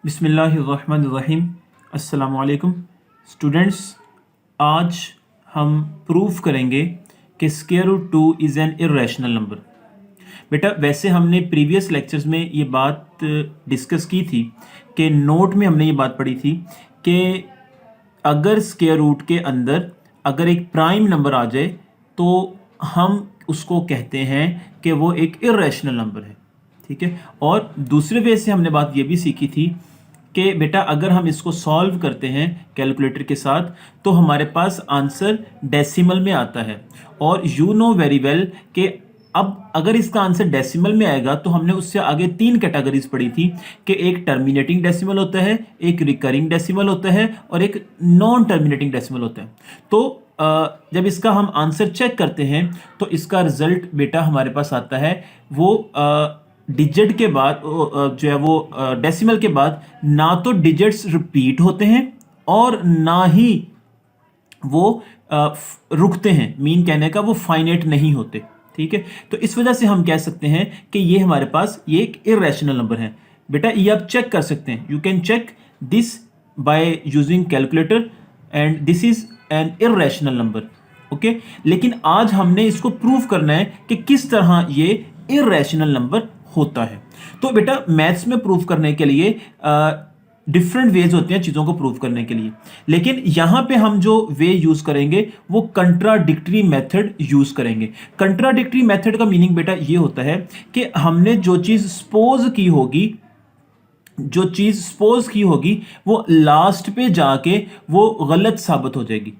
बिस्मिल्लाहिर्रहमानिर्रहीम। अस्सलाम वालेकुम स्टूडेंट्स। आज हम प्रूफ करेंगे कि square root 2 is an irrational number. बेटा वैसे हमने प्रीवियस लेक्चर्स में ये बात डिस्कस की थी कि नोट में हमने ये बात पढ़ी थी कि अगर स्क्वायर रूट के अंदर अगर एक प्राइम नंबर आ जाए तो हम उसको कहते हैं कि वो एक इर्रेशनल नंबर है। ठीक है। और दूसरे वे से हमने बात ये भी सीखी थी कि बेटा अगर हम इसको सॉल्व करते हैं कैलकुलेटर के साथ तो हमारे पास आंसर डेसिमल में आता है। और यू नो वेरी वेल कि अब अगर इसका आंसर डेसिमल में आएगा तो हमने उससे आगे 3 कैटेगरीज पढ़ी थी कि एक टर्मिनेटिंग डेसिमल होता है, एक रिकरिंग डेसिमल होता है और एक नॉन टर्मिनेटिंग डेसिमल होता है। तो जब इसका हम आंसर चेक करते हैं तो इसका रिजल्ट बेटा हमारे पास आता है वो डिजिट के बाद जो है वो डेसिमल के बाद ना तो डिजिट्स रिपीट होते हैं और ना ही वो रुकते हैं। मीन कहने का वो फाइनाइट नहीं होते। ठीक है। तो इस वजह से हम कह सकते हैं कि ये हमारे पास ये एक इर्रेशनल नंबर है। बेटा ये आप चेक कर सकते हैं, you can check this by using calculator and this is an irrational number. Okay. लेकिन आज हमने इसको प्रूव करना है कि किस तरह ये इर्रेशनल नंबर होता है। तो बेटा मैथ्स में प्रूव करने के लिए डिफरेंट वेज होते हैं चीज़ों को प्रूव करने के लिए, लेकिन यहां पे हम जो वे यूज करेंगे वो कंट्राडिक्टरी मेथड यूज करेंगे। कंट्राडिक्टरी मेथड का मीनिंग बेटा ये होता है कि हमने जो चीज सपोज की होगी वो लास्ट पे जाके वो गलत साबित हो जाएगी।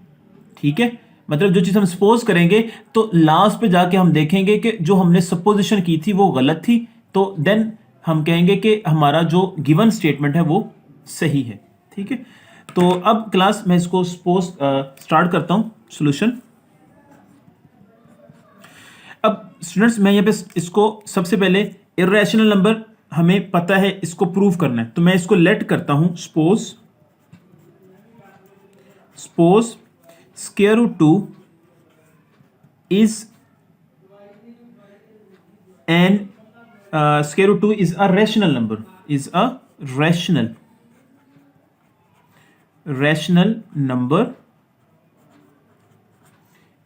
ठीक है। मतलब जो चीज हम सपोज करेंगे तो लास्ट पे जाके हम देखेंगे कि जो हमने सपोजिशन की थी वो गलत थी, तो देन हम कहेंगे कि हमारा जो गिवन स्टेटमेंट है वो सही है। ठीक है। तो अब क्लास मैं इसको सपोज स्टार्ट करता हूं सॉल्यूशन। अब स्टूडेंट्स मैं यहाँ पे इसको सबसे पहले इर्रेशनल नंबर हमें पता है इसको प्रूव करना है, तो मैं इसको लेट करता हूं suppose square root 2 is an square root 2 is a rational number, is a rational number.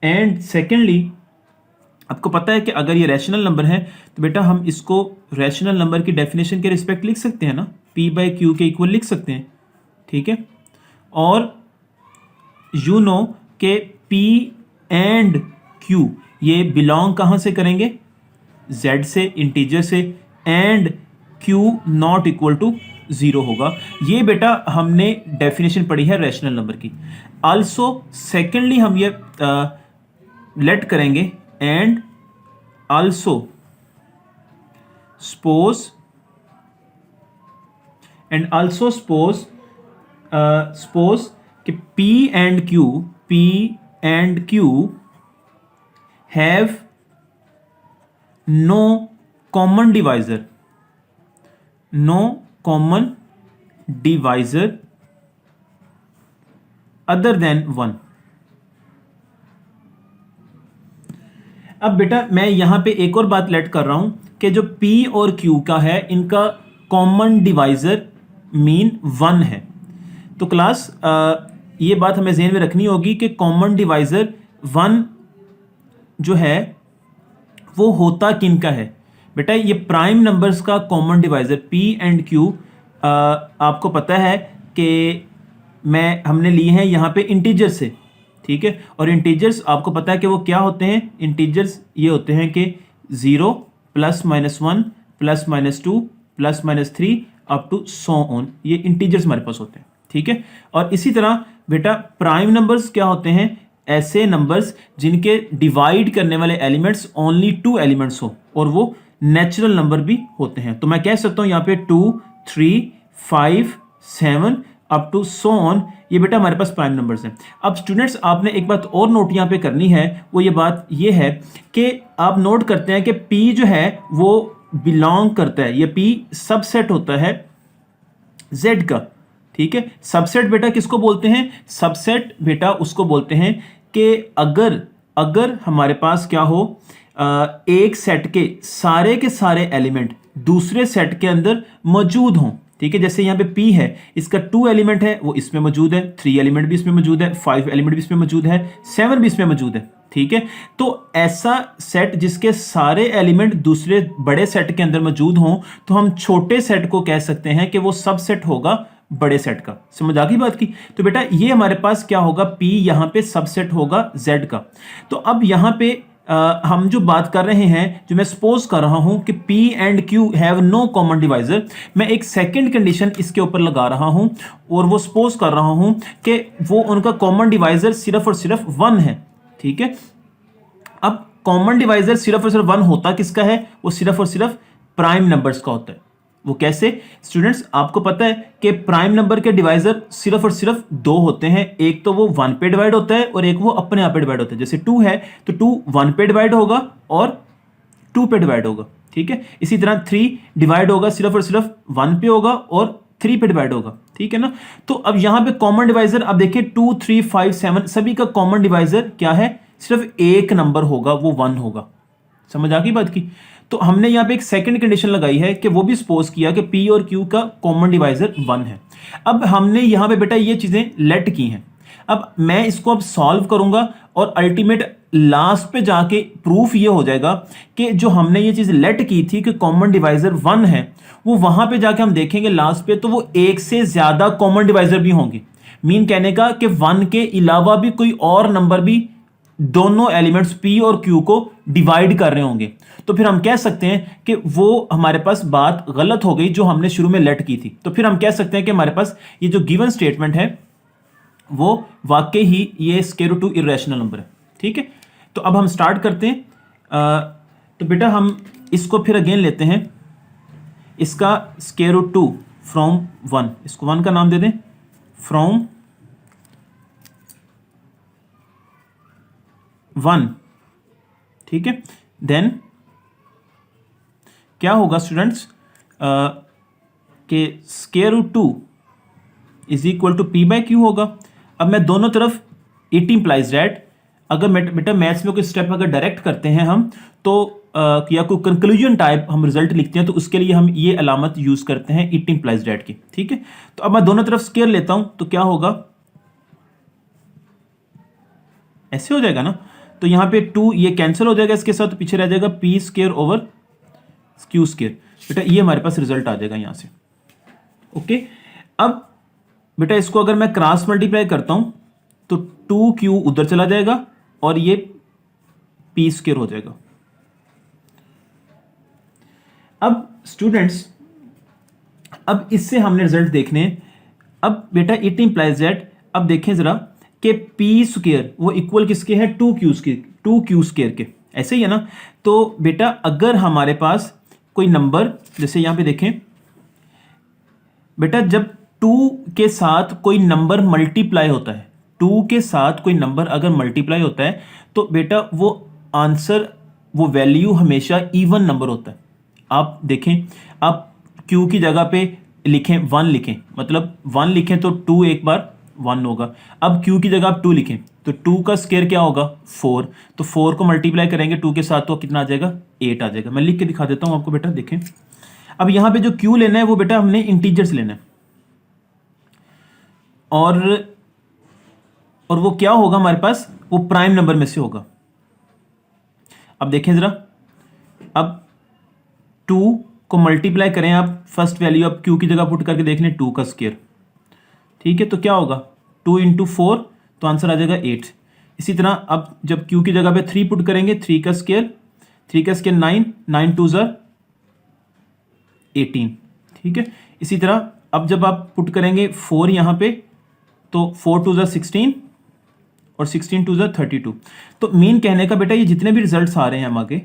And secondly आपको पता है कि अगर ये रैशनल नंबर है तो बेटा हम इसको रैशनल नंबर की डेफिनेशन के रिस्पेक्ट लिख सकते हैं ना, p बाई क्यू के इक्वल लिख सकते हैं। ठीक है। और यू नो के p एंड q ये बिलोंग कहां से करेंगे, z से, इंटीजर से, and q not equal to 0 होगा। ये बेटा हमने डेफिनेशन पढ़ी है रैशनल नंबर की। आल्सो सेकेंडली हम ये लेट करेंगे एंड आल्सो सपोज कि P and Q have no common divisor other than 1। अब बेटा मैं यहां पे एक और बात लेट कर रहा हूं कि जो P और Q का है इनका कॉमन डिवाइजर मीन 1 है। तो क्लास ये बात हमें ज़हन में रखनी होगी कि कॉमन डिवाइजर 1 जो है वो होता किन का है। बेटा ये प्राइम नंबर्स का common divisor P and Q आपको पता है कि हमने लिए हैं यहाँ पे इंटीजर से। ठीक है। और इंटीजर्स आपको पता है कि वो क्या होते हैं। इंटीजर्स ये होते हैं कि 0 +-1 +-2 +-3 अप टू सो ऑन, ये इंटीजर्स हमारे पास होते हैं। ठीक है। और इसी तरह बेटा प्राइम नंबर्स क्या होते हैं, ऐसे नंबर्स जिनके डिवाइड करने वाले एलिमेंट्स ओनली 2 एलिमेंट्स हो और वो नेचुरल नंबर भी होते हैं। तो मैं कह सकता हूं यहाँ पे 2, 3, 5, 7 अप टू सो ऑन, ये बेटा हमारे पास प्राइम नंबर्स हैं। अब स्टूडेंट्स आपने एक बात और नोट यहाँ पे करनी है, वो ये बात ये है कि आप नोट करते हैं कि P जो है वो बिलोंग करता है, ये P सबसेट होता है Z का। ठीक है। सबसेट बेटा किसको बोलते हैं, सबसेट बेटा उसको बोलते हैं कि अगर हमारे पास क्या हो, एक सेट के सारे एलिमेंट दूसरे सेट के अंदर मौजूद हों। ठीक है। जैसे यहाँ पे p है, इसका 2 एलिमेंट है वो इसमें मौजूद है, 3 एलिमेंट भी इसमें मौजूद है, 5 एलिमेंट भी इसमें मौजूद है, 7 भी इसमें मौजूद है। ठीक है, तो ऐसा सेट जिसके सारे एलिमेंट दूसरे बड़े सेट के अंदर मौजूद हों तो हम छोटे सेट को कह सकते हैं कि वो सबसेट होगा बड़े सेट का। समझ आ गई बात की? तो बेटा ये हमारे पास क्या होगा, p यहाँ पे सबसेट होगा z का। तो अब यहाँ पे हम जो बात कर रहे हैं, जो मैं सपोज कर रहा हूं कि p and q have no common divisor, मैं एक सेकंड कंडीशन इसके ऊपर लगा रहा हूं और वो सपोज कर रहा हूं कि वो उनका कॉमन डिवाइजर सिर्फ और सिर्फ 1 है। ठीक है, अब कॉमन डिवाइजर सिर्फ और सिर्फ 1 होता किसका है, वो सिर्फ और सिर्फ प्राइम नंबर्स का होता है। वो कैसे? स्टूडेंट्स आपको पता है कि प्राइम नंबर के डिवाइजर सिर्फ और सिर्फ 2 होते हैं, एक तो वो 1 पे डिवाइड होता है और एक वो अपने आप पे डिवाइड होता है। जैसे 2 है तो 2 1 पे डिवाइड होगा और 2 पे डिवाइड होगा। ठीक है, इसी तरह 3 डिवाइड होगा सिर्फ और सिर्फ 1 पे होगा और 3 पे डिवाइड होगा। ठीक है ना, तो अब यहां पे कॉमन डिवाइजर आप देखिए 2 3 5 7 सभी का कॉमन डिवाइजर क्या है, सिर्फ एक नंबर होगा, वो 1 होगा। समझ आ गई बात की? तो हमने यहां पे एक सेकंड कंडीशन लगाई है कि वो भी सपोज किया कि p और q का कॉमन डिवाइजर 1 है। अब हमने यहां पे बेटा ये चीजें लेट की हैं। अब मैं इसको अब सॉल्व करूंगा और अल्टीमेट लास्ट पे जाके प्रूफ ये हो जाएगा कि जो हमने ये चीज लेट की थी कि कॉमन डिवाइजर 1 है, वो वहां पे जाके हम देखेंगे लास्ट पे तो वो एक से ज्यादा कॉमन डिवाइजर भी होंगे। मीन कहने का कि 1 के अलावा भी कोई और नंबर भी दोनों एलिमेंट्स p और q को डिवाइड कर रहे होंगे। तो फिर हम कह सकते हैं कि वो हमारे पास बात गलत हो गई जो हमने शुरू में लेट की थी। तो फिर हम कह सकते हैं कि हमारे पास ये जो गिवन स्टेटमेंट है वो वाकई ही ये स्क्वायर रूट 2 इरेशनल नंबर है। ठीक है, तो अब हम स्टार्ट करते हैं। तो बेटा हम इसको फिर अगेन लेते हैं, इसका स्क्वायर रूट 2 फ्रॉम 1, इसको 1 का नाम दे दें, फ्रॉम 1। ठीक है, देन क्या होगा स्टूडेंट्स कि square root 2 is equal to p by q होगा। अब मैं दोनों तरफ इट इंप्लाइज दैट, अगर बेटा मैथ्स में कोई स्टेप अगर डायरेक्ट करते हैं हम तो या कोई कंक्लूजन टाइप हम रिजल्ट लिखते हैं तो उसके लिए हम ये अलामत यूज करते हैं इट इंप्लाइज दैट की। ठीक है, तो अब मैं दोनों तरफ स्क्वायर लेता हूं तो क्या होगा, ऐसे हो जाएगा ना। तो यहां पे 2 ये कैंसिल हो जाएगा इसके साथ, तो पीछे रह जाएगा p square over q square. बेटा ये हमारे पास रिजल्ट आ जाएगा यहां से। ओके, अब बेटा इसको अगर मैं क्रॉस मल्टीप्लाई करता हूं तो 2q उधर चला जाएगा और ये p स्क्वायर हो जाएगा। अब स्टूडेंट्स अब इससे हमने रिजल्ट देखने हैं। अब बेटा इट इंप्लाइज दैट, अब देखें जरा कि p स्क्वायर वो इक्वल किसके है, 2q स्क्वायर के, ऐसे ही है ना। तो बेटा अगर हमारे पास कोई नंबर, जैसे यहां पे देखें बेटा, जब 2 के साथ कोई नंबर मल्टीप्लाई होता है, 2 के साथ कोई नंबर अगर मल्टीप्लाई होता है तो बेटा वो आंसर, वो वैल्यू हमेशा इवन नंबर होता है। आप देखें, आप q की जगह पे लिखें 1 लिखें, मतलब 1 लिखें तो 2 एक बार 1 होगा। अब q की जगह आप 2 लिखें तो 2 का स्क्वायर क्या होगा, 4। तो 4 को मल्टीप्लाई करेंगे 2 के साथ तो कितना आ जाएगा, 8 आ जाएगा। मैं लिख के दिखा देता हूं आपको बेटा, देखें। अब यहां पे जो q लेना है वो बेटा हमने इंटीजर्स लेना है और वो क्या होगा हमारे पास, वो प्राइम नंबर में से होगा। अब देखें जरा, अब 2 को मल्टीप्लाई करें आप, फर्स्ट वैल्यू आप q की जगह पुट करके देख लें, 2 का स्क्वायर। ठीक है, तो क्या होगा 2 इंटू 4, तो आंसर आ जाएगा 8। इसी तरह अब जब q की जगह पे 3 पुट करेंगे, 3 का स्क्वायर 9, 9 2 ज़ा 18। ठीक है, इसी तरह अब जब आप पुट करेंगे 4 यहां पे तो 4 2 ज़ा 16 और 16 2 ज़ा 32। तो मीन कहने का बेटा ये जितने भी रिजल्ट्स आ रहे हैं हम आगे,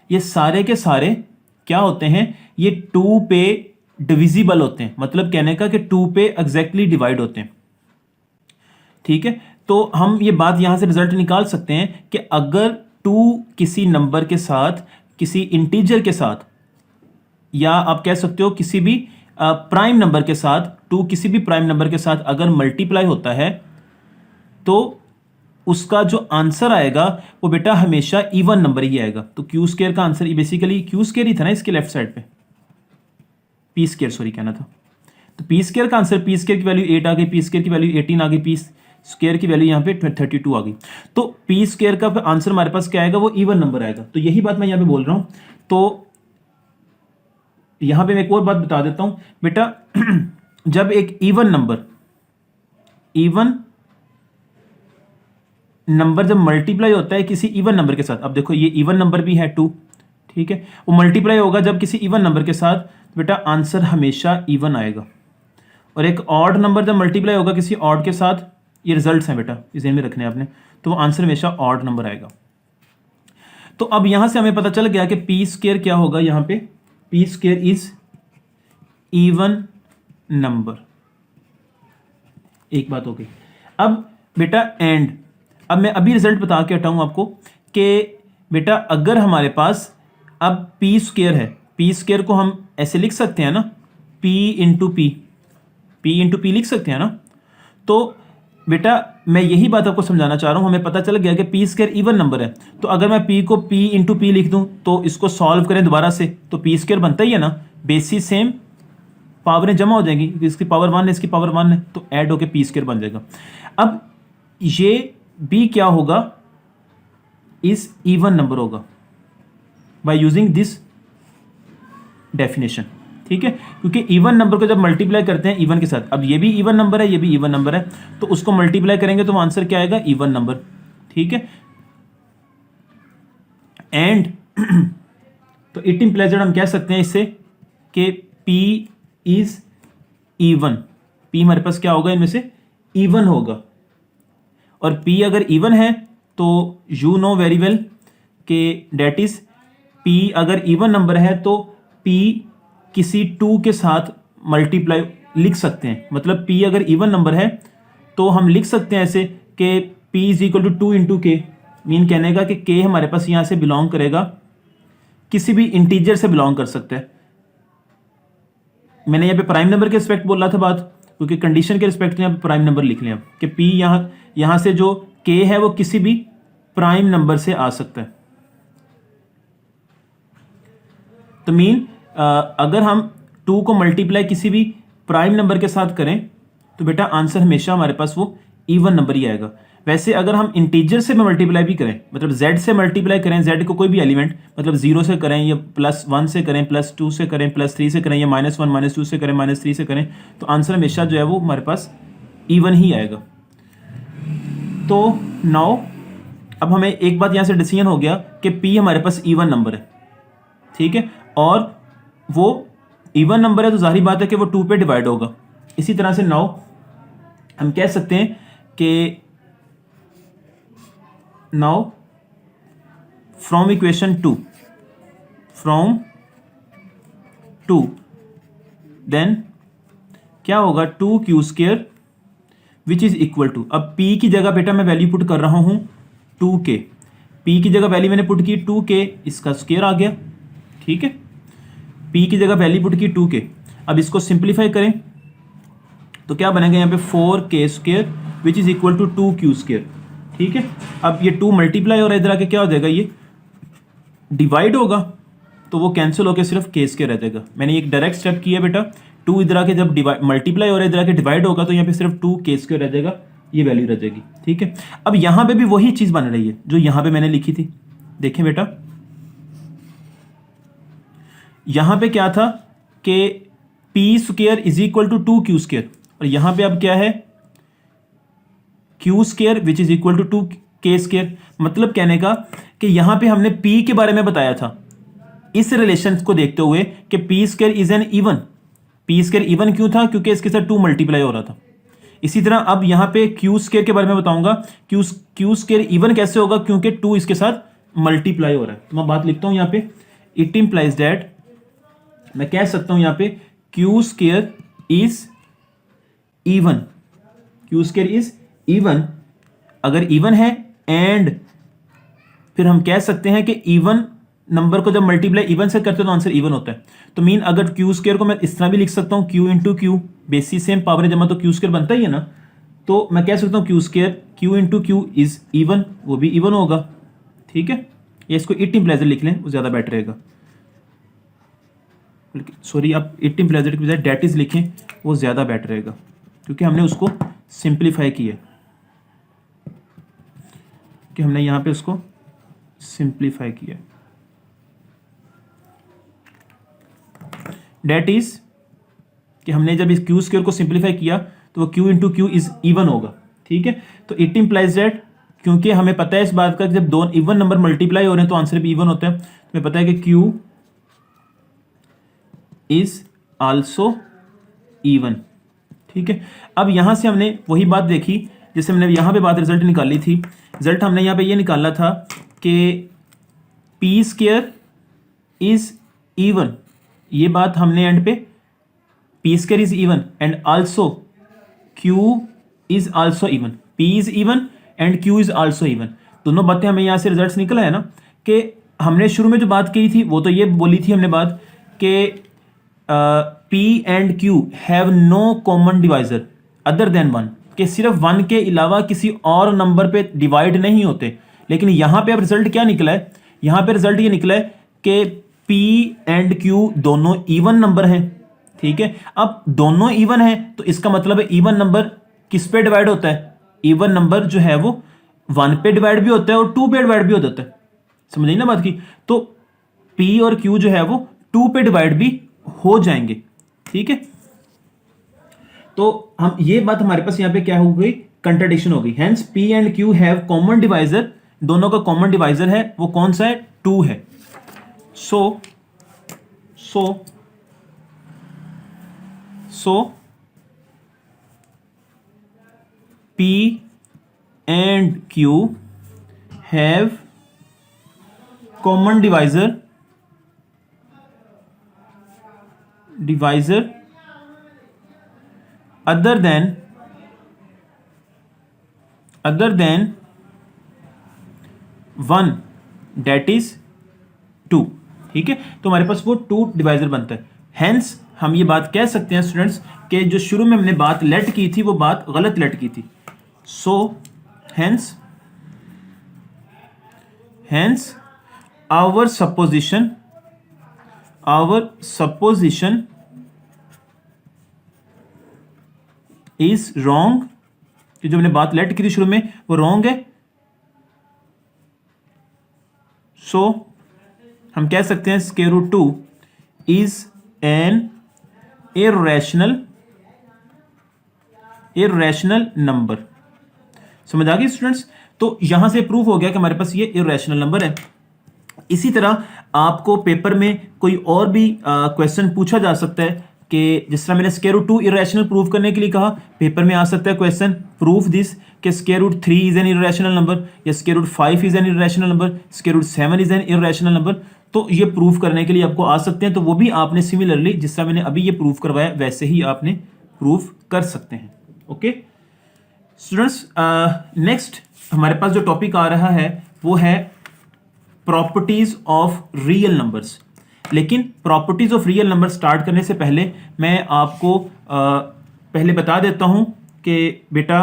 ये सारे के सारे क्या होते हैं, ये 2 पे डिविजिबल होते हैं, मतलब कहने का कि 2 पे एग्जैक्टली डिवाइड होते हैं। ठीक है, तो हम ये बात यहां से रिजल्ट निकाल सकते हैं कि अगर 2 किसी नंबर के साथ, किसी इंटीजर के साथ, या आप कह सकते हो किसी भी प्राइम नंबर के साथ, 2 किसी भी प्राइम नंबर के साथ अगर मल्टीप्लाई होता है तो उसका जो आंसर आएगा वो बेटा हमेशा इवन नंबर ही आएगा। तो क्यू स्क्वायर का आंसर बेसिकली क्यू स्क्वायर ही था ना इसके लेफ्ट साइड पे, p स्क्वायर सॉरी कहना था। तो पी स्क्वायर का आंसर, पी स्क्वायर की वैल्यू 8 आ गई, पी स्क्वायर की वैल्यू 18 आ गई, पी स्क्वायर की वैल्यू यहाँ पे 32 आ गई। तो पी स्क्वायर का आंसर हमारे पास क्या आएगा, वो इवन नंबर आएगा। तो यही बात मैं यहाँ पे बोल रहा हूं। तो यहां पे मैं एक और बात बता देता हूं बेटा, जब एक इवन नंबर जब मल्टीप्लाई होता है किसी इवन नंबर के साथ, अब देखो ये इवन नंबर भी है 2, ठीक है, वो मल्टीप्लाई होगा जब किसी इवन नंबर के साथ, बेटा आंसर हमेशा इवन आएगा। और एक ऑड नंबर जब मल्टीप्लाई होगा किसी ऑड के साथ, ये रिजल्ट्स हैं बेटा, इस ध्यान में रखने हैं आपने, तो वो आंसर हमेशा ऑड नंबर आएगा। तो अब यहां से हमें पता चल गया कि पी स्क्वायर क्या होगा, यहां पे P square is even number. एक बात हो गई। अब बेटा एंड, अब मैं अभी रिजल्ट बता के हटाऊं आपको कि बेटा अगर हमारे पास अब पी स्क्वायर है, पी स्क्वायर को हम ऐसे लिख सकते हैं ना, पी इंटू पी लिख सकते हैं ना। तो बेटा मैं यही बात आपको समझाना चाह रहा हूं, हमें पता चल गया कि पी स्क्वायर इवन नंबर है। तो अगर मैं पी को पी इंटू पी लिख दूं तो इसको सॉल्व करें दोबारा से, तो पी स्क्वायर बनता ही है ना, बेसिस सेम, पावरें जमा हो जाएंगी, इसकी पावर 1 है, इसकी पावर 1 है, तो ऐड होके पी स्क्वायर बन जाएगा। अब ये बी क्या होगा, इस इवन नंबर होगा बाय यूजिंग दिस डेफिनेशन, ठीक है, क्योंकि इवन नंबर को जब मल्टीप्लाई करते हैं इवन के साथ, अब ये भी इवन नंबर है, ये भी इवन नंबर है, तो उसको मल्टीप्लाई करेंगे तो आंसर क्या आएगा, इवन नंबर, ठीक है। एंड तो इट इंप्लाइज हम कह सकते हैं इससे कि P इज इवन, P हमारे पास क्या होगा, इनमें से इवन होगा। और P अगर इवन है तो यू नो वेरी वेल कि डेट इज P अगर इवन नंबर है तो P किसी 2 के साथ मल्टीप्लाई लिख सकते हैं। मतलब P अगर इवन नंबर है तो हम लिख सकते हैं ऐसे कि P is equal to 2 into k, mean कहने का कि K हमारे पास यहां से बिलोंग करेगा, किसी भी इंटीजर से बिलोंग कर सकता है। मैंने यहाँ पे प्राइम नंबर के रिस्पेक्ट बोल रहा था बात, क्योंकि कंडीशन के रिस्पेक्ट यहाँ पे प्राइम नंबर लिख लें अब कि P यहां से जो K है वो किसी भी प्राइम नंबर से आ सकता है। तो मीन अगर हम 2 को मल्टीप्लाई किसी भी प्राइम नंबर के साथ करें तो बेटा आंसर हमेशा हमारे पास वो इवन नंबर ही आएगा। वैसे अगर हम इंटीजर से मल्टीप्लाई भी करें, मतलब z से मल्टीप्लाई करें, z को कोई भी एलिमेंट, मतलब 0 से करें या +1 से करें, +2 से करें, +3 से करें, या -1 -2 से करें, -3 से करें, तो आंसर हमेशा जो है वो हमारे पास इवन ही आएगा। तो नाउ अब हमें एक बात यहाँ से डिसीजन हो गया कि P हमारे पास इवन नंबर है, ठीक है, और वो इवन नंबर है तो जाहिर बात है कि वो 2 पे डिवाइड होगा। इसी तरह से नाउ हम कह सकते हैं कि नाउ फ्रॉम इक्वेशन 2 देन क्या होगा, 2q² which is equal to, अब P की जगह बेटा मैं वैल्यू पुट कर रहा हूं 2k, P की जगह वैल्यू मैंने पुट की 2k, इसका स्क्वायर आ गया, ठीक है, P की जगह वैल्यू पुट की 2k। अब इसको सिंप्लीफाई करें तो क्या बनेगा यहाँ पे 4k² which is equal to 2q², ठीक है। अब ये 2 मल्टीप्लाई हो रहा है, इधर आके क्या हो जाएगा, ये डिवाइड होगा तो वो कैंसिल होकर सिर्फ k² रह जाएगा। मैंने एक डायरेक्ट स्टेप किया बेटा, 2 इधर आके जब मल्टीप्लाई हो रहा है, इधर आके डिवाइड होगा तो यहाँ पे सिर्फ 2k² रह जाएगा, ये वैल्यू रह जाएगी, ठीक है। अब यहाँ पे भी वही चीज बन रही है जो यहाँ पे मैंने लिखी थी। देखें बेटा, यहां पे क्या था कि p² is equal to 2q², और यहां पे अब क्या है, q² which is equal to 2k²। मतलब कहने का कि यहां पे हमने p के बारे में बताया था इस रिलेशन को देखते हुए कि p² is an even. p² even क्यों था, क्योंकि इसके साथ 2 मल्टीप्लाई हो रहा था। इसी तरह अब यहां पे q² के बारे में बताऊंगा, q² इवन कैसे होगा, क्योंकि 2 इसके साथ मल्टीप्लाई हो रहा है। तो मैं बात लिखता हूं यहां पे, इट इंप्लाइज दैट, मैं कह सकता हूं यहां पे q² is even, q² is even. अगर इवन है एंड फिर हम कह सकते हैं कि इवन नंबर को जब मल्टीप्लाई इवन से करते हैं तो आंसर इवन होता है। तो मीन अगर q² को मैं इस तरह भी लिख सकता हूं, q into Q, basis same power जमा, तो q² बनता ही है ना। तो मैं कह सकता हूं q into Q is even, वो भी इवन होगा, ठीक है। या इसको इट इंप्लाइज लिख लें, वो ज्यादा बेटर रहेगा। सॉरी, आप इट इम्प्लाइज दैट के बजाय डेट इज लिखें, वो ज़्यादा बेटर रहेगा क्योंकि हमने उसको सिंप्लीफाई किया है, कि हमने यहाँ पे उसको सिंप्लीफाई किया है। डेट इज कि हमने जब इस क्यू स्क्वायर को सिंप्लीफाई किया तो वो Q into Q is even होगा, ठीक है। तो इट इम्प्लाइज दैट, क्योंकि हमें पता है इस बात का कि जब दो इवन नंबर मल्टीप्लाई हो रहे हैं तो आंसर भी इवन होता है, तो हमें पता है कि क्यू इज आल्सो इवन, ठीक है। अब यहां से हमने वही बात देखी जैसे हमने यहां पे बात रिजल्ट निकाली थी। रिजल्ट हमने यहां पे ये निकाला था कि पी स्क्वायर इज इवन, ये बात हमने एंड पे P square is even and also Q is also even, P is even and Q is also even, दोनों बातें हमें यहां से रिजल्ट्स निकला है ना। कि हमने शुरू में जो बात की थी वो तो ये बोली थी हमने बात कि p and q have no common divisor other than one, कि सिर्फ वन के अलावा किसी और नंबर पे डिवाइड नहीं होते। लेकिन यहां पे अब रिजल्ट क्या निकला है, यहां पे रिजल्ट ये निकला है कि पी एंड क्यू दोनों इवन नंबर हैं, ठीक है। अब दोनों इवन हैं तो इसका मतलब है इवन नंबर किस पे डिवाइड होता है, इवन नंबर जो है वो वन पे डिवाइड भी होता है और टू पे डिवाइड भी हो जाता है, समझ ना बात की। तो पी और क्यू जो है वो टू पे डिवाइड भी हो जाएंगे, ठीक है। तो हम ये बात हमारे पास यहां पे क्या हो गई, कंट्राडिक्शन हो गई। Hence P and q have common divisor, दोनों का कॉमन डिवाइजर है, वो कौन सा है, टू है। सो P and Q have common divisor other than 1, that is 2, ठीक है। तो हमारे पास वो 2 डिवाइजर बनता है। हेंस हम ये बात कह सकते हैं स्टूडेंट्स कि जो शुरू में हमने बात लेट की थी वो बात गलत लेट की थी। So hence our supposition is wrong, कि जो हमने बात लेट की थी शुरू में वो रॉन्ग है। सो हम कह सकते हैं square root 2 is an irrational number. समझ आ गई स्टूडेंट्स। तो यहां से प्रूफ हो गया कि हमारे पास ये इर्रेशनल नंबर है। इसी तरह आपको पेपर में कोई और भी क्वेश्चन पूछा जा सकता है कि जिस तरह मैंने स्क्वायर रूट 2 इर्रेशनल प्रूफ करने के लिए कहा, पेपर में आ सकता है क्वेश्चन प्रूफ दिस कि square root 3 is an irrational number, या square root 5 is an irrational number, square root 7 is an irrational number. तो ये प्रूफ करने के लिए आपको आ सकते हैं, तो वो भी आपने सिमिलरली जिस तरह मैंने अभी ये प्रूफ करवाया वैसे ही आपने प्रूफ कर सकते हैं। ओके स्टूडेंट्स, नेक्स्ट हमारे पास जो टॉपिक आ रहा है वो है प्रॉपर्टीज ऑफ रियल नंबर्स। लेकिन properties of real number start करने से पहले मैं आपको पहले बता देता हूं कि बेटा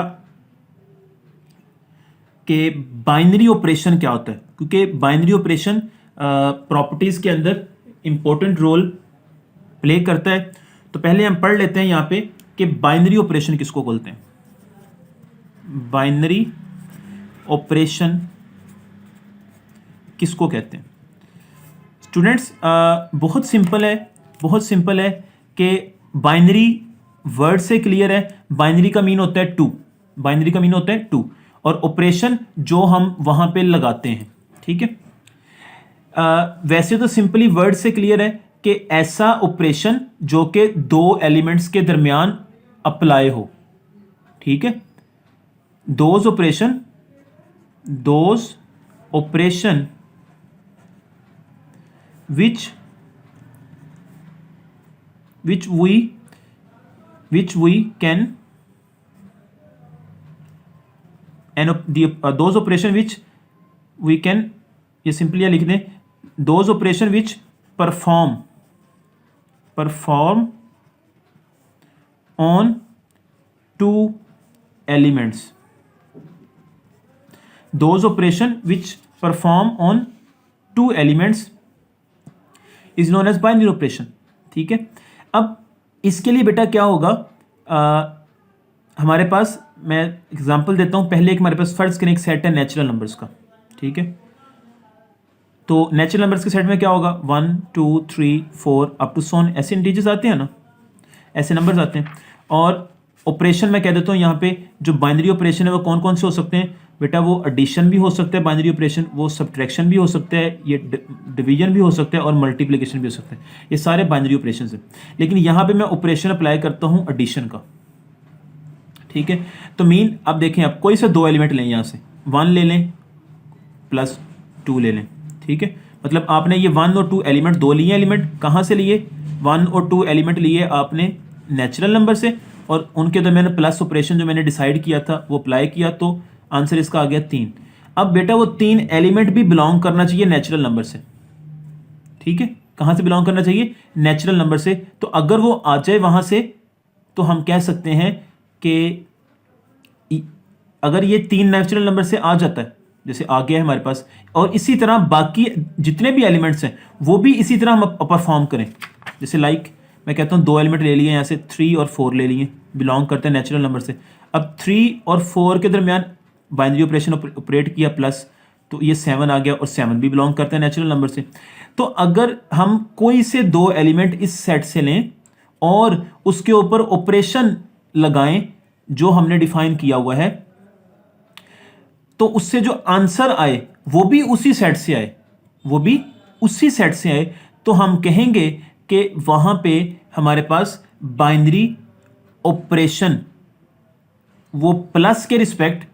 कि बाइनरी ऑपरेशन क्या होता है, क्योंकि बाइनरी ऑपरेशन प्रॉपर्टीज के अंदर इंपॉर्टेंट रोल प्ले करता है। तो पहले हम पढ़ लेते हैं यहाँ पे कि बाइनरी ऑपरेशन किसको बोलते हैं। बाइनरी ऑपरेशन किसको कहते हैं स्टूडेंट्स? बहुत सिंपल है कि बाइनरी वर्ड से क्लियर है। बाइनरी का मीन होता है 2, और ऑपरेशन जो हम वहां पे लगाते हैं, ठीक है। वैसे तो सिंपली वर्ड से क्लियर है कि ऐसा ऑपरेशन जो कि दो एलिमेंट्स के दरमियान अप्लाई हो, ठीक है। Those operation which we can those operation which we can, ये सिंपली लिख दें, those operation which perform on two elements, those operation which perform on two elements is known as binary operation, ठीक है। अब इसके लिए बेटा क्या होगा, हमारे पास, मैं एग्जांपल देता हूँ। पहले एक हमारे पास फर्ज करें एक सेट है नेचुरल नंबर्स का, ठीक है। तो नेचुरल नंबर्स के सेट में क्या होगा, 1 2 3 4 अप टू सोन, ऐसे इंटीजर्स आते हैं ना, ऐसे नंबर्स आते हैं। और ऑपरेशन मैं कह देता हूँ यहाँ पे, जो बाइनरी ऑपरेशन है वो कौन कौन से हो सकते हैं बेटा, वो एडिशन भी हो सकता है बाइनरी ऑपरेशन, वो सब्ट्रैक्शन भी हो सकता है, ये डिवीजन भी हो सकता है, और मल्टीप्लिकेशन भी हो सकता है। ये सारे बाइनरी ऑपरेशन हैं। लेकिन यहाँ पे मैं ऑपरेशन अप्लाई करता हूँ एडिशन का, ठीक है। तो मीन अब देखें, आप कोई से दो एलिमेंट लें, यहाँ से 1 ले लें प्लस 2 ले लें, ठीक है। मतलब आपने ये 1 और 2 एलिमेंट दो लिए, एलिमेंट कहाँ से लिए, 1 और 2 एलिमेंट लिए आपने नेचुरल नंबर से, और उनके दरमियान प्लस ऑपरेशन जो मैंने डिसाइड किया था वो अप्लाई किया, तो आंसर इसका आ गया 3। अब बेटा वो 3 एलिमेंट भी बिलोंग करना चाहिए नेचुरल नंबर से, ठीक है। कहाँ से बिलोंग करना चाहिए, नेचुरल नंबर से। तो अगर वो आ जाए वहाँ से, तो हम कह सकते हैं कि अगर ये 3 नेचुरल नंबर से आ जाता है, जैसे आ गया है हमारे पास, और इसी तरह बाकी जितने भी एलिमेंट्स हैं वो भी इसी तरह हम परफॉर्म करें, जैसे लाइक मैं कहता हूँ 2 एलिमेंट ले लिए यहाँ से, 3 और 4 ले लिए, बिलोंग करते हैं नेचुरल नंबर से। अब 3 और 4 के दरमियान बाइनरी ऑपरेशन ऑपरेट किया प्लस, तो ये 7 आ गया, और 7 भी बिलोंग करते हैं नेचुरल नंबर से। तो अगर हम कोई से 2 एलिमेंट इस सेट से लें और उसके ऊपर ऑपरेशन लगाएं जो हमने डिफाइन किया हुआ है, तो उससे जो आंसर आए वो भी उसी सेट से आए, वो भी उसी सेट से आए, तो हम कहेंगे कि वहां पे हमारे पास बाइनरी ऑपरेशन वो प्लस के रिस्पेक्ट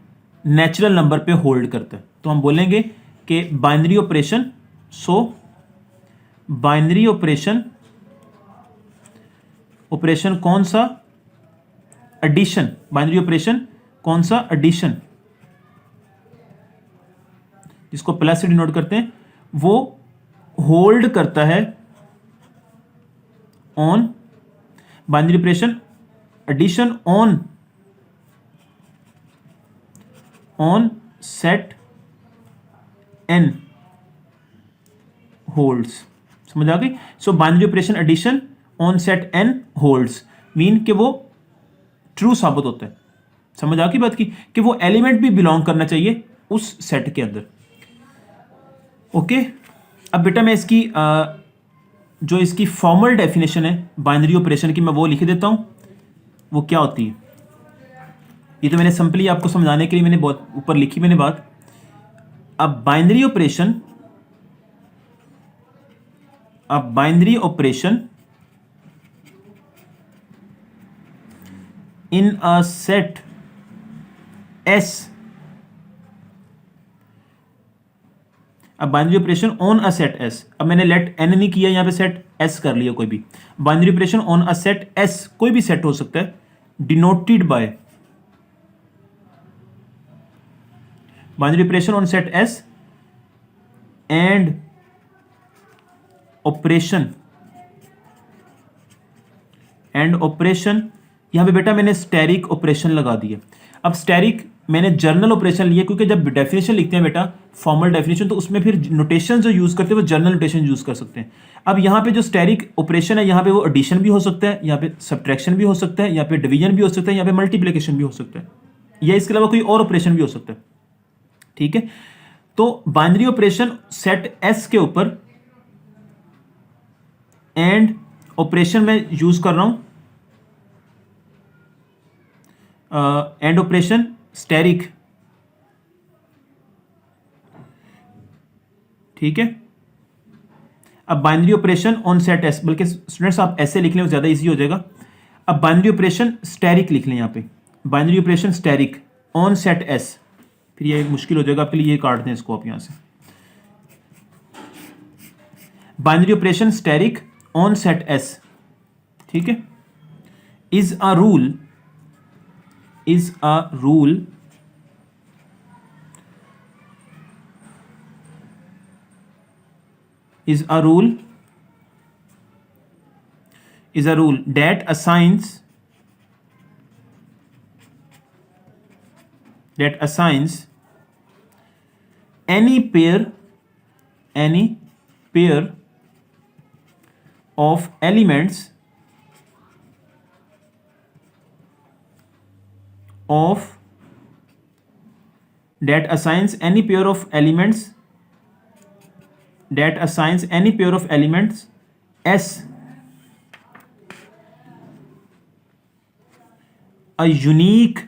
नेचुरल नंबर पे होल्ड करता है। तो हम बोलेंगे कि बाइनरी ऑपरेशन, सो बाइनरी ऑपरेशन, ऑपरेशन कौन सा, एडिशन, बाइनरी ऑपरेशन कौन सा, एडिशन, जिसको प्लस से डिनोट करते हैं, वो होल्ड करता है on binary operation addition on set N holds. समझ आ गई। So binary operation addition on set N holds mean कि वो ट्रू साबित होता है। समझ आ गई बात की, कि वो एलिमेंट भी बिलोंग करना चाहिए उस सेट के अंदर। ओके। अब बेटा मैं इसकी जो इसकी फॉर्मल डेफिनेशन है बाइनरी ऑपरेशन की, मैं वो लिख देता हूं, वो क्या होती है। ये तो मैंने सिंपली आपको समझाने के लिए मैंने बहुत ऊपर लिखी मैंने बात। अब binary operation, in a set S, अब binary operation on a set S, अब मैंने लेट एन नहीं किया, यहां पे सेट एस कर लिया, कोई भी binary operation on a set S, कोई भी सेट हो सकता है, denoted by binary operation on set S and operation यहां पे बेटा मैंने स्टेरिक ऑपरेशन लगा दिया। अब स्टेरिक मैंने जर्नल ऑपरेशन लिया, क्योंकि जब डेफिनेशन लिखते हैं बेटा फॉर्मल डेफिनेशन, तो उसमें फिर नोटेशन जो यूज करते हैं वो जर्नल नोटेशन यूज कर सकते हैं। अब यहाँ पे जो स्टेरिक ऑपरेशन है, यहाँ पे वो एडिशन भी हो सकता है, यहाँ पे सब्ट्रैक्शन भी हो सकता है, यहाँ पे डिवीजन भी हो सकता है, यहाँ पे मल्टीप्लिकेशन भी हो सकता है, या इसके अलावा कोई और ऑपरेशन भी हो सकता है, ठीक है। तो बाइनरी ऑपरेशन सेट एस के ऊपर एंड ऑपरेशन में यूज कर रहा हूं एंड ऑपरेशन स्टेरिक, ठीक है। अब binary operation on set S, बल्कि स्टूडेंट्स आप ऐसे लिख लें ज्यादा इजी हो जाएगा। अब बाइनरी ऑपरेशन स्टेरिक लिख लें, यहां पे binary operation asterisk on set S, फिर ये मुश्किल हो जाएगा आपके लिए, ये काट दें इसको आप यहां से। Binary operation asterisk on set S, ठीक है, is a rule is a rule that assigns any pair of elements of that assigns any pair of elements S a unique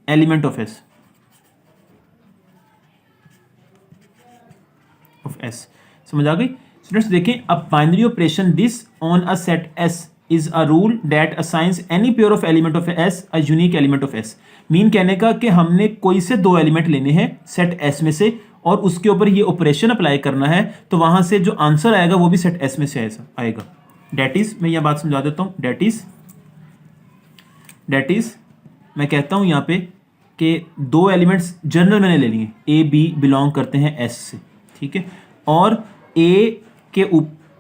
element of S समझ आ गई students? देखें, अब binary operation this on a set S is a rule that assigns any pair of element of S a unique element of S। Mean कहने का कि हमने कोई से दो एलिमेंट लेने हैं सेट S में से और उसके ऊपर ये ऑपरेशन अप्लाई करना है, तो वहां से जो आंसर आएगा वो भी सेट S में से आएगा। डेट इज, मैं यह बात समझा देता हूं, डेट इज मैं कहता हूं यहां पे कि दो एलिमेंट्स जनरल मैंने ले लिए, A B बिलोंग करते हैं S से, ठीक है, और A के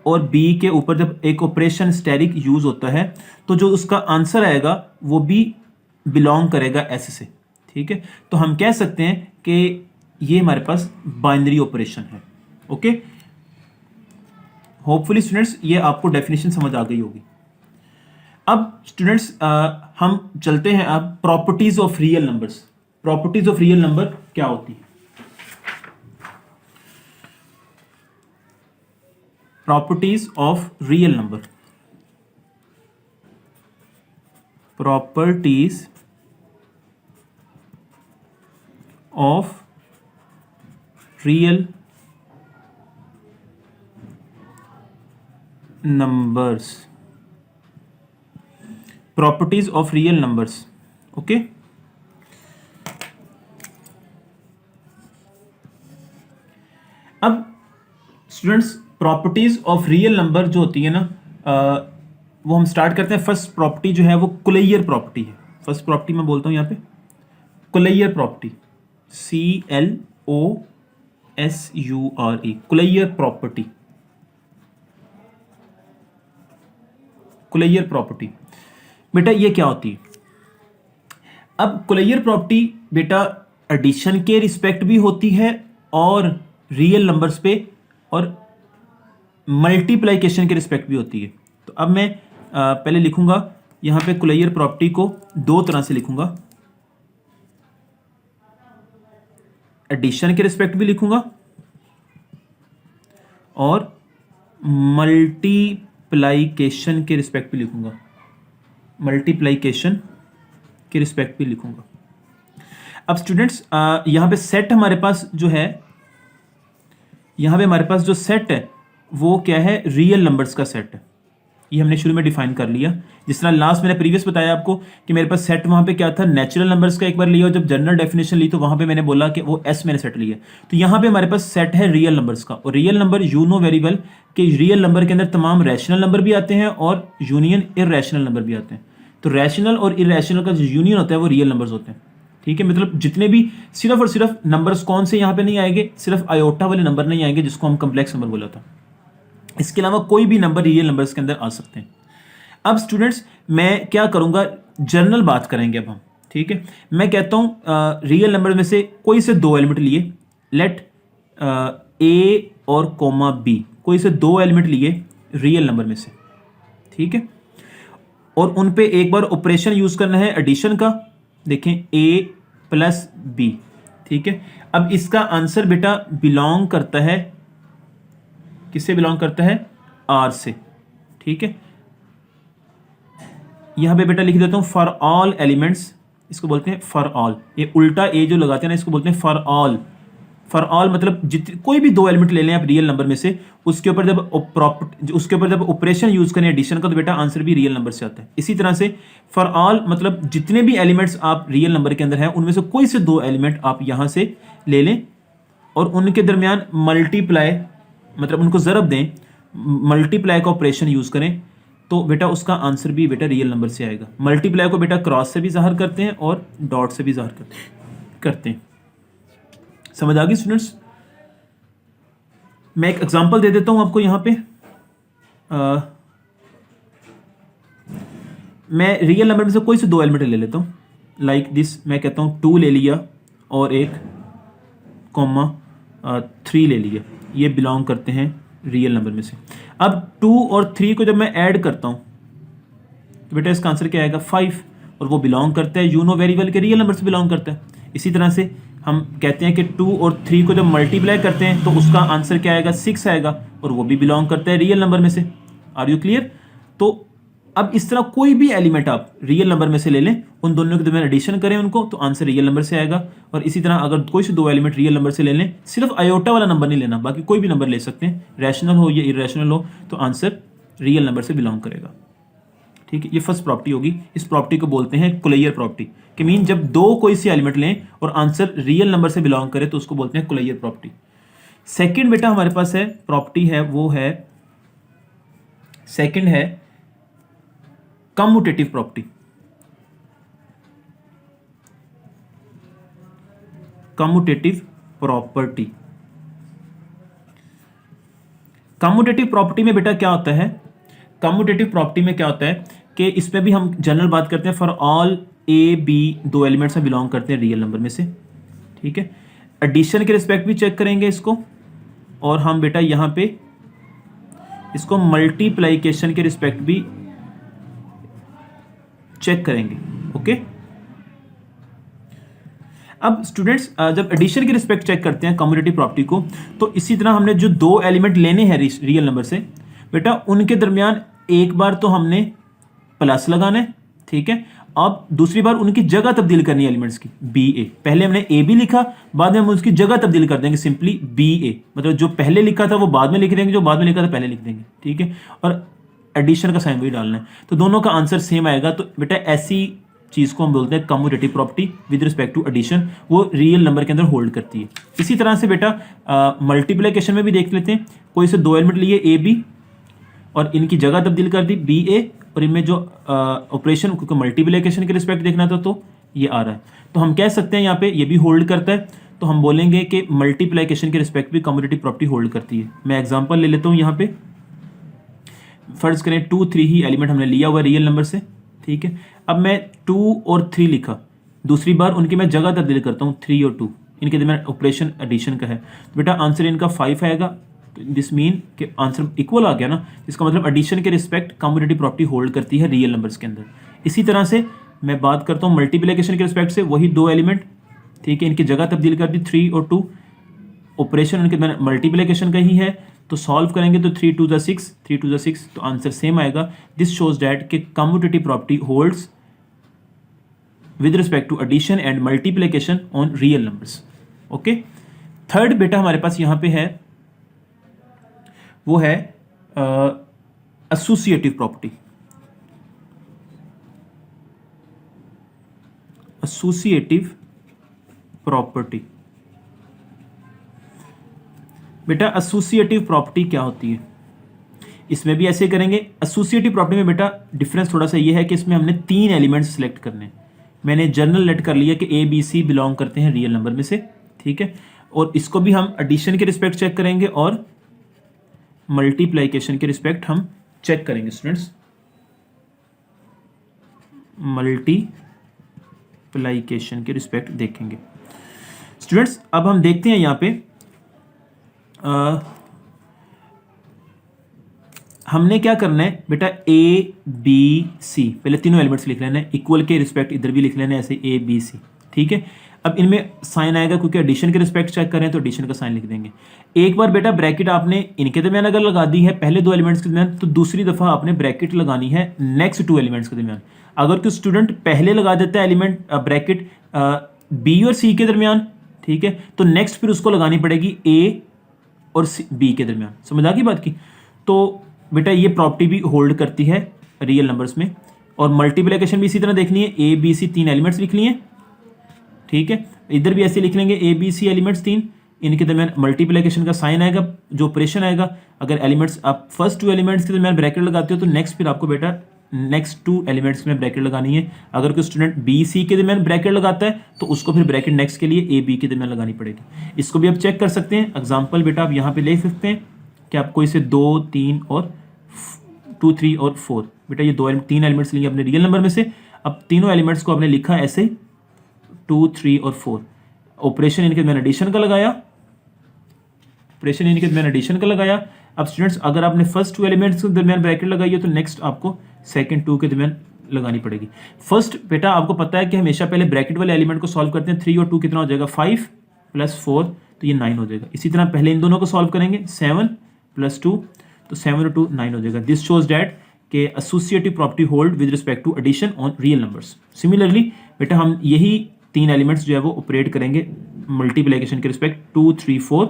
और B के ऊपर जब एक ऑपरेशन स्टेरिक यूज होता है तो जो उसका आंसर आएगा वो भी बिलोंग करेगा S से, ठीक है। तो हम कह सकते हैं कि ये हमारे पास बाइनरी ऑपरेशन है। ओके, होपफुली स्टूडेंट्स ये आपको डेफिनेशन समझ आ गई होगी। अब स्टूडेंट्स हम चलते हैं अब properties of real numbers. Properties of real number क्या होती है? Properties of real number, properties of real numbers, properties of real numbers. Okay, अब students properties of real number जो होती है ना, वो हम स्टार्ट करते हैं। फर्स्ट प्रॉपर्टी जो है वो कुलैयर प्रॉपर्टी है। फर्स्ट प्रॉपर्टी मैं बोलता हूं यहां पे कुलैयर प्रॉपर्टी, CLOSURE, कुलैयर प्रॉपर्टी। कुलैयर प्रॉपर्टी बेटा ये क्या होती है? अब कुलैयर प्रॉपर्टी बेटा एडिशन के रिस्पेक्ट भी होती है और रियल नंबर्स पे और मल्टीप्लिकेशन के रिस्पेक्ट भी होती है। तो अब मैं पहले लिखूंगा यहां पे कुलैयर प्रॉपर्टी को दो तरह से लिखूंगा, एडिशन के रिस्पेक्ट भी लिखूंगा और मल्टीप्लिकेशन के रिस्पेक्ट भी लिखूंगा, मल्टीप्लिकेशन के रिस्पेक्ट भी लिखूंगा। अब स्टूडेंट्स यहां पे सेट हमारे पास जो है, यहां पे हमारे पास जो सेट है वो क्या है? रियल नंबर्स का सेट है। ये हमने शुरू में डिफाइन कर लिया। जिस तरह लास्ट मैंने प्रीवियस बताया आपको कि मेरे पास सेट वहां पे क्या था? नेचुरल नंबर्स का एक बार लिया और जब जनरल डेफिनेशन ली तो वहां पे मैंने बोला कि वो एस मैंने सेट लिया। तो यहां पे हमारे पास सेट है रियल नंबर्स का, और real number you know very well कि रियल नंबर के अंदर तमाम रैशनल नंबर भी आते हैं और यूनियन इररेशनल नंबर भी आते हैं। तो रैशनल और इररेशनल का जो यूनियन होता है वो रियल नंबर्स होते हैं, ठीक है। मतलब जितने भी सिर्फ और सिर्फ नंबर्स कौन से यहां पे नहीं आएंगे? सिर्फ आयोटा वाले नंबर नहीं आएंगे जिसको हम कम्प्लेक्स नंबर बोला था। इसके अलावा कोई भी नंबर रियल नंबर्स के अंदर आ सकते हैं। अब स्टूडेंट्स मैं क्या करूंगा, जनरल बात करेंगे अब हम, ठीक है। मैं कहता हूं रियल नंबर में से कोई से दो एलिमेंट लिए, लेट ए और कोमा बी, कोई से दो एलिमेंट लिए रियल नंबर में से, ठीक है, और उन पे एक बार ऑपरेशन यूज करना है एडिशन का। देखें a प्लस बी, ठीक है। अब इसका आंसर बेटा बिलोंग करता है, किससे बिलोंग करता है? R से, ठीक है। यहां पे बेटा लिख देता हूं फॉर ऑल एलिमेंट्स, इसको बोलते हैं फॉर ऑल। ये उल्टा ए जो लगाते हैं ना इसको बोलते हैं फॉर ऑल। फॉर ऑल मतलब कोई भी दो एलिमेंट ले लें आप रियल नंबर में से, उसके ऊपर जब ऑपरेशन यूज करें एडिशन का तो बेटा आंसर भी रियल नंबर से आता है। इसी तरह से फॉर ऑल मतलब जितने भी एलिमेंट्स आप रियल नंबर के अंदर हैं उनमें से कोई से दो एलिमेंट आप यहां से ले लें और उनके दरमियान मल्टीप्लाई मतलब उनको ज़रब दें, मल्टीप्लाई का ऑपरेशन यूज करें तो बेटा उसका आंसर भी बेटा रियल नंबर से आएगा। मल्टीप्लाई को बेटा क्रॉस से भी ज़ाहिर करते हैं और डॉट से भी ज़ाहिर करते हैं। समझ आ गई स्टूडेंट्स? मैं एक एग्जांपल दे देता हूं आपको यहां पे। मैं रियल नंबर में से कोई से दो एलिमेंट ले लेता हूँ, लाइक दिस। मैं कहता हूँ 2 ले लिया और एक कॉमा 3 ले लिया, ये बिलोंग करते हैं रियल नंबर में से। अब 2 और 3 को जब मैं ऐड करता हूँ तो बेटा इसका आंसर क्या आएगा 5, और वो बिलोंग करता है यू नो वेरी वेल के रियल नंबर से बिलोंग करता है। इसी तरह से हम कहते हैं कि 2 और 3 को जब मल्टीप्लाई करते हैं तो उसका आंसर क्या आएगा 6 आएगा, और वो भी बिलोंग करता है रियल नंबर में से। Are you clear? तो अब इस तरह कोई भी एलिमेंट आप रियल नंबर में से ले लें, उन दोनों के दरमियान एडिशन करें उनको, तो आंसर रियल नंबर से आएगा। और इसी तरह अगर कोई से दो एलिमेंट रियल नंबर से ले लें, सिर्फ आयोटा वाला नंबर नहीं लेना, बाकी कोई भी नंबर ले सकते हैं, रैशनल हो या इरेशनल हो, तो आंसर रियल नंबर से बिलोंग करेगा। ठीक है, ये फर्स्ट प्रॉपर्टी होगी। इस प्रॉपर्टी को बोलते हैं कुलैयर प्रॉपर्टी, कि मीन जब दो कोई सी एलिमेंट लें और आंसर रियल नंबर से बिलोंग करे तो उसको बोलते हैं कुलैयर प्रॉपर्टी। सेकंड बेटा हमारे पास है प्रॉपर्टी है, वो है सेकंड है commutative property. Commutative property, commutative property में बेटा क्या होता है, कम्यूटेटिव प्रॉपर्टी में क्या होता है कि इसमें भी हम जनरल बात करते हैं, फॉर ऑल ए बी दो एलिमेंट्स में बिलोंग करते हैं रियल नंबर में से। ठीक है, एडिशन के रिस्पेक्ट भी चेक करेंगे इसको, और हम बेटा यहां पे इसको मल्टीप्लाइकेशन के रिस्पेक्ट भी चेक करेंगे। ओके, अब स्टूडेंट्स जब एडिशन के रिस्पेक्ट चेक करते हैं कम्यूटेटिव प्रॉपर्टी को, तो इसी तरह हमने जो दो एलिमेंट लेने हैं रियल नंबर से बेटा, उनके दरमियान एक बार तो हमने प्लस लगाना है। ठीक है, अब दूसरी बार उनकी जगह तब्दील करनी है एलिमेंट्स की, बी ए। पहले हमने ए बी लिखा, बाद में हम उसकी जगह तब्दील कर देंगे सिंपली बी ए, मतलब जो पहले लिखा था वो बाद में लिख देंगे, जो बाद में लिखा था पहले लिख देंगे। ठीक है, और एडिशन का साइन वही डालना है, तो दोनों का आंसर सेम आएगा। तो बेटा ऐसी चीज को हम बोलते हैं commutative property with respect to addition, वो रियल नंबर के अंदर होल्ड करती है। इसी तरह से बेटा मल्टीप्लिकेशन में भी देख लेते हैं, कोई से दो एलिमेंट लिए ए बी और इनकी जगह तब्दील कर दी बी ए, और इनमें जो ऑपरेशन क्योंकि मल्टीप्लिकेशन के रिस्पेक्ट देखना था तो ये आ रहा है, तो हम कह सकते हैं यहाँ पे ये भी होल्ड करता है, तो हम बोलेंगे कि मल्टीप्लिकेशन के रिस्पेक्ट भी कम्यूटेटिव प्रॉपर्टी होल्ड करती है। मैं एग्जांपल ले लेता हूँ यहाँ पे, फर्ज करें 2 3 ही एलिमेंट हमने लिया हुआ रियल नंबर से। ठीक है, अब मैं 2 और 3 लिखा, दूसरी बार उनकी मैं जगह तब्दील करता हूँ 3 और 2, इनके दरमियान ऑपरेशन एडिशन का है, तो बेटा आंसर इनका 5 आएगा। तो दिस मीन कि आंसर इक्वल आ गया ना, इसका मतलब एडिशन के रिस्पेक्ट कम्यूटेटिव प्रॉपर्टी होल्ड करती है रियल नंबर्स के अंदर। इसी तरह से मैं बात करता हूँ मल्टीप्लिकेशन के रिस्पेक्ट से, वही दो एलिमेंट, ठीक है, इनकी जगह तब्दील कर दी 3 और 2, ऑपरेशन उनके मल्टीप्लिकेशन का ही है, तो सॉल्व करेंगे तो 3 2 6, 3 2 6, तो आंसर सेम आएगा। दिस शोज दैट कि commutative property holds with respect to addition and multiplication on real numbers. Okay, third बेटा हमारे पास यहां पे है, वो है एसोसिएटिव प्रॉपर्टी। एसोसिएटिव प्रॉपर्टी बेटा, एसोसिएटिव प्रॉपर्टी क्या होती है, इसमें भी ऐसे करेंगे। एसोसिएटिव प्रॉपर्टी में बेटा डिफरेंस थोड़ा सा ये है कि इसमें हमने 3 एलिमेंट्स सेलेक्ट करने हैं। मैंने जनरल लेट कर लिया कि ए बी सी बिलोंग करते हैं रियल नंबर में से। ठीक है, और इसको भी हम एडिशन के रिस्पेक्ट चेक करेंगे और मल्टीप्लिकेशन के रिस्पेक्ट हम चेक करेंगे स्टूडेंट्स। मल्टीप्लिकेशन के रिस्पेक्ट देखेंगे स्टूडेंट्स। अब हम देखते हैं यहाँ पे हमने क्या करना है बेटा, ए बी सी पहले तीनों एलिमेंट्स लिख लेना है, इक्वल के रिस्पेक्ट इधर भी लिख लेना है ऐसे ए बी सी। ठीक है, अब इनमें साइन आएगा क्योंकि एडिशन के रिस्पेक्ट चेक करें तो एडिशन का साइन लिख देंगे। एक बार बेटा ब्रैकेट आपने इनके दरमियान अगर लगा दी है पहले दो एलिमेंट्स के दरमियान, तो दूसरी दफा आपने ब्रैकेट लगानी है नेक्स्ट 2 एलिमेंट्स के दरमियान। अगर कोई स्टूडेंट पहले लगा देता है एलिमेंट ब्रैकेट बी और सी के दरमियान, ठीक है, तो नेक्स्ट फिर उसको लगानी पड़ेगी ए और बी के दरमियान। समझ आ गई बात की? तो बेटा ये प्रॉपर्टी भी होल्ड करती है रियल नंबर्स में। और मल्टीप्लिकेशन भी इसी तरह देखनी है, ए बी सी 3 एलिमेंट्स लिख लिए। ठीक है, इधर भी ऐसे लिख लेंगे ए बी सी एलिमेंट्स 3, इनके दरमियान मल्टीप्लिकेशन का साइन आएगा, जो ऑपरेशन आएगा। अगर एलिमेंट्स आप फर्स्ट 2 एलिमेंट्स के दरमियान ब्रैकेट लगाते हो तो नेक्स्ट फिर आपको बेटा नेक्स्ट 2 एलिमेंट्स में ब्रैकेट लगानी है। अगर कोई स्टूडेंट बी सी के दरमियान ब्रैकेट लगाता है तो उसको फिर ब्रैकेट नेक्स्ट के लिए ए बी के दरमियान लगानी पड़ेगी। इसको भी आप चेक कर सकते हैं। एग्जाम्पल बेटा आप यहाँ पे ले सकते हैं कि आप कोई से 2 3 और 2, 3 और 4। बेटा ये 3 एलिमेंट्स लेंगे अपने रियल नंबर में से। अब तीनों एलिमेंट्स को आपने लिखा ऐसे 2, 3 और 4। ऑपरेशन इनके दरमियान एडिशन का लगाया, ऑपरेशन इनके दरमियान एडिशन का लगाया। अब स्टूडेंट्स अगर आपने फर्स्ट 2 एलिमेंट्स के दरमियान ब्रैकेट लगाई है तो नेक्स्ट आपको सेकंड 2 के दरमियान लगानी पड़ेगी। फर्स्ट बेटा आपको पता है कि हमेशा पहले ब्रैकेट वाले एलिमेंट को सॉल्व करते हैं। 3 और 2 कितना हो जाएगा, 5 + 4 तो ये 9 हो जाएगा। इसी तरह पहले इन दोनों को सॉल्व करेंगे, 7 + 2 तो 7 और 2 9 हो जाएगा। दिस शोज डैट के associative property hold with respect to addition on real numbers. Similarly बेटा हम यही 3 एलिमेंट्स जो है वो ऑपरेट करेंगे मल्टीप्लिकेशन के रिस्पेक्ट 2, 3, 4।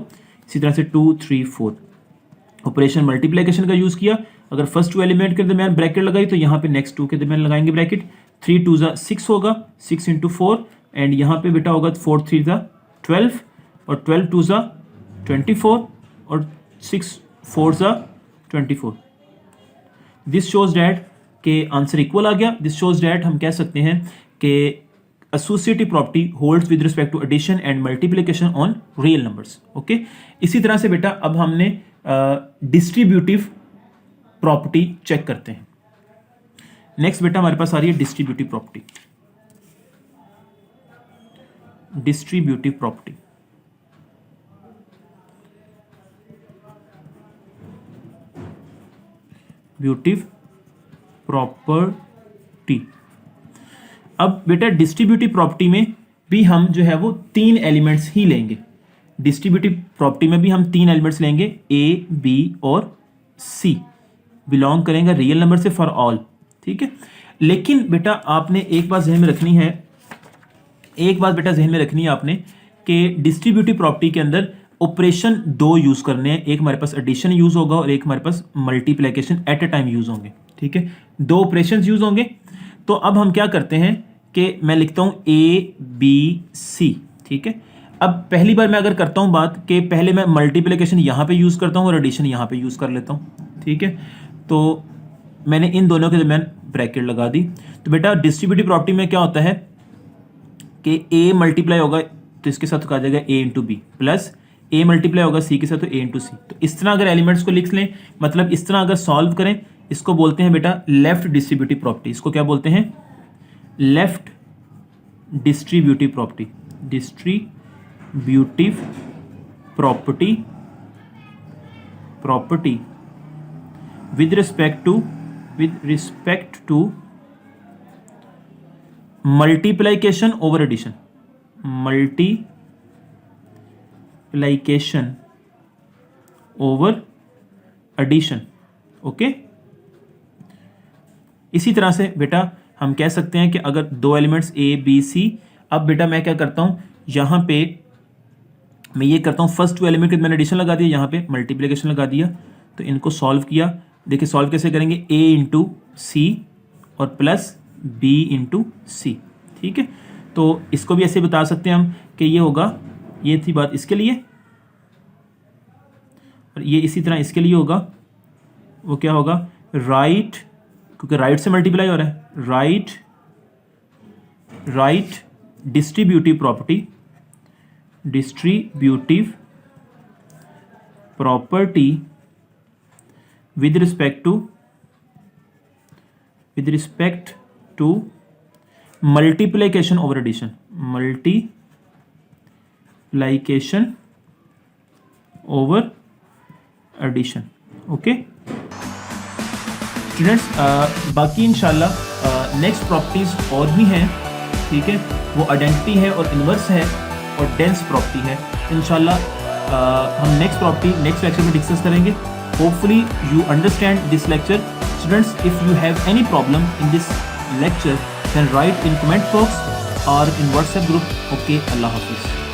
इसी तरह से 2, 3, 4 ऑपरेशन मल्टीप्लिकेशन का यूज किया। अगर फर्स्ट 2 एलिमेंट के दरमियान ब्रैकेट लगाई तो यहाँ पे नेक्स्ट 2 के दरमियान लगाएंगे ब्रैकेट। 3 2 6 होगा, 6 × 4 एंड यहाँ पे बेटा होगा 4 3 12 और 12 2 24 और 6 4 24। दिस शोज डैट के आंसर इक्वल आ गया। दिस शोज डैट हम कह सकते हैं कि associative property holds with respect to addition and multiplication on real numbers. Okay, इसी तरह से बेटा अब हमने डिस्ट्रीब्यूटिव प्रॉपर्टी चेक करते हैं। नेक्स्ट बेटा हमारे पास आ रही है डिस्ट्रीब्यूटिव प्रॉपर्टी। डिस्ट्रीब्यूटिव प्रॉपर्टी अब बेटा डिस्ट्रीब्यूटिव प्रॉपर्टी में भी हम जो है वो 3 एलिमेंट्स ही लेंगे। डिस्ट्रीब्यूटिव प्रॉपर्टी में भी हम 3 एलिमेंट्स लेंगे, ए, बी और सी, बिलोंग करेंगे रियल नंबर से फॉर ऑल। ठीक है, लेकिन बेटा आपने एक बात जहन में रखनी है, आपने कि डिस्ट्रीब्यूटिव प्रॉपर्टी के अंदर ऑपरेशन 2 यूज करने हैं। एक हमारे पास एडिशन यूज होगा और एक हमारे पास multiplication at a time use होंगे। ठीक है, 2 ऑपरेशंस यूज होंगे। तो अब हम क्या करते हैं कि मैं लिखता हूं ए बी सी। ठीक है, अब पहली बार मैं अगर करता हूं बात कि पहले मैं मल्टीप्लिकेशन यहां पे यूज करता हूं और एडिशन यहां पे यूज कर लेता हूं। ठीक है, तो मैंने इन दोनों के दरमियान ब्रैकेट लगा दी। तो बेटा डिस्ट्रीब्यूटिव प्रॉपर्टी में क्या होता है कि ए मल्टीप्लाई होगा तो इसके साथ आ जाएगा ए into B, plus A multiply होगा सी के साथ तो ए इंटू सी। तो इस तरह अगर एलिमेंट्स को लिख लें, मतलब इस तरह अगर सॉल्व करें, इसको बोलते हैं बेटा लेफ्ट डिस्ट्रीब्यूटिव प्रॉपर्टी। इसको क्या बोलते हैं, left distributive property. Distributive property with respect to multiplication over addition. Multiplication over addition. Okay, इसी तरह से बेटा हम कह सकते हैं कि अगर 2 एलिमेंट्स ए बी सी, अब बेटा मैं क्या करता हूं, यहां पे मैं ये करता हूं फर्स्ट 2 एलिमेंट के मैंने एडिशन लगा दिया, यहां पे मल्टीप्लिकेशन लगा दिया। तो इनको सॉल्व किया। देखिए सॉल्व कैसे करेंगे, ए इंटू सी और प्लस बी इंटू सी। ठीक है, तो इसको भी ऐसे बता सकते हैं हम कि ये होगा, ये थी बात इसके लिए, और ये इसी तरह इसके लिए होगा। वो क्या होगा, राइट, क्योंकि राइट से मल्टीप्लाई हो रहा है, right distributive property with respect to multiplication over addition. Multiplication over addition. Okay students, बाकी इंशाल्लाह नेक्स्ट प्रॉपर्टीज और भी हैं। ठीक है, वो आइडेंटिटी है और इन्वर्स है और डेंस प्रॉपर्टी है। इंशाल्लाह हम नेक्स्ट लेक्चर में डिस्कस करेंगे। Hopefully you understand this lecture. Students, if you have any problem in this lecture then write in comment box or in WhatsApp group. Okay, Allah Hafiz.